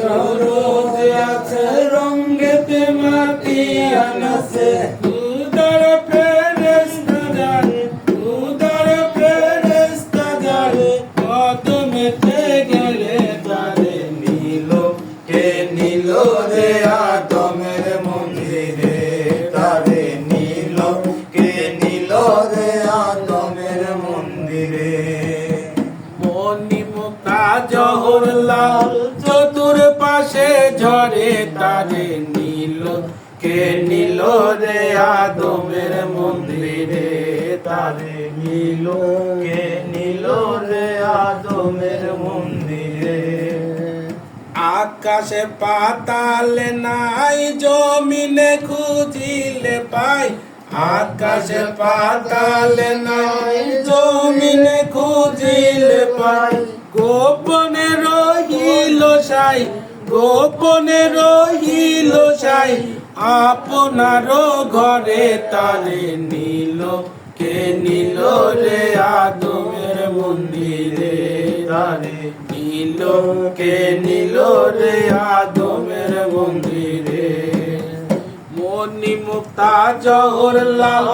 সরোজ আছে রঙ্গেতে মাতিয়া নাচে উদার ফেরেশতা যারে উদার ফেরেশতা যারে কদমেতে গেলে তারে নিল কে নিল রে আদমের মন্দিরে তারে নিল কে নিল রে আদমের মন্দিরে মণিমুক্তা জওহরলাল চতুর্পাশে ঝরে তারে নিল কে নিল রে আদমের মন্দিরে তারে নিল কে নিল রে আদমের মন্দিরে আকাশে পাতালে নাই জমিনে খুঁজিলে পাই আকাশে পাতালে নাই জমিনে খুঁজিলে পাই গোপনে রহিল সাই গোপনে রহিল সাই আপনার ঘরে তারে নিল কে নিল রে আদমের মন্দিরে তারে নিল কে নিল রে আদমের মন্দিরে মণিমুক্তা জওহরলাল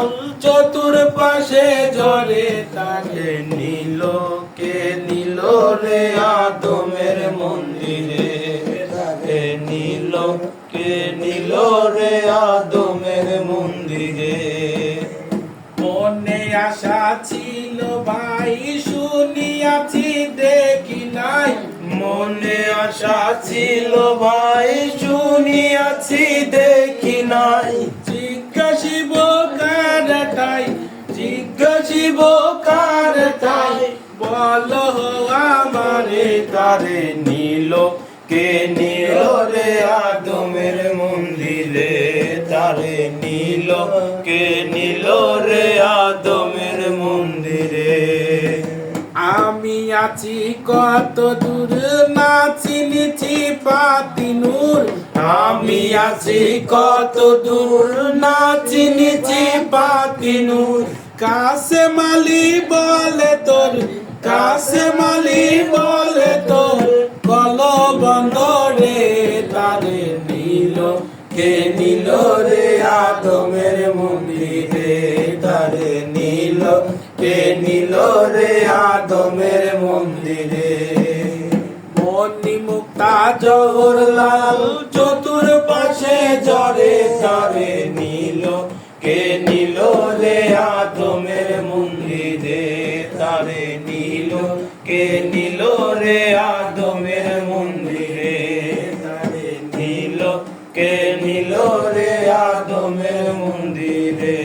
চতুর্পাশে ঝরে তারে নিল কে নিল রে আদমের মন্দিরে তারে নিল কে নিল রে আদমের মন্দিরে মনে আশা ছিল ভাই শুনিয়াছি দেখি নাই মনে আশা ছিল ভাই শুনিয়াছি দেখি নাই জিজ্ঞাসিব কারটাই জিজ্ঞাসিব কারটাই বল আমারে তারে নিল কে নিল রে আদমের মন্দিরে তারে নিল কে নিল রে আদমের মন্দিরে আমি আছি কত দূর না চিনিছি পাতি নূর আমি আছি কত দূর না চিনিছি পাতি নূর কাছে মালি বলে তোর কাছে মালি বলে তোর কল বন্দরে তারে নিল কে নিল রে আদমের মন্দিরে তারে নিল কে নিল রে আদমের মন্দিরে মণিমুক্তা জওহরলাল চতুর্পাশে ঝরে তারে নিল কে নিল রে আদমের মন্দিরে তারে নিল কে নিল রে আদমের মন্দিরে তারে নিল কে নিল রে আদমের মন্দিরে।